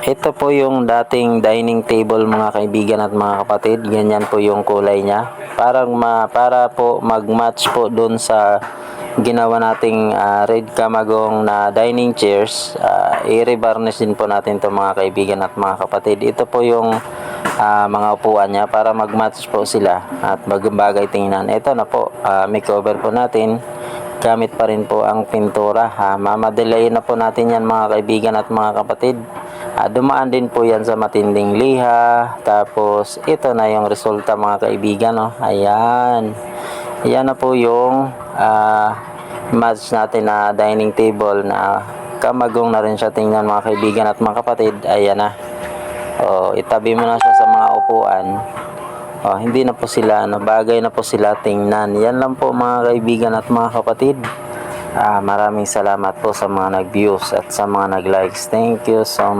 Ito po yung dating dining table mga kaibigan at mga kapatid. Ganyan po yung kulay niya. Para po mag-match po dun sa ginawa nating red kamagong na dining chairs. I-revarnish din po natin to mga kaibigan at mga kapatid. Ito po yung mga upuan niya para mag-match po sila at magbagay tingnan. Ito na po, makeover po natin. Gamit pa rin po ang pintura. Mamadelayin na po natin yan mga kaibigan at mga kapatid. Dumaan din po yan sa matinding liha. Tapos ito na yung resulta mga kaibigan. Oh. Ayan. Ayan na po yung match natin na dining table na kamagong na rin siya tingnan mga kaibigan at mga kapatid. Ayan na. Itabi mo na siya sa mga upuan. Hindi na po sila, bagay na po sila tingnan. Yan lang po mga kaibigan at mga kapatid. Maraming salamat po sa mga nag-views at sa mga nag-likes. Thank you so much.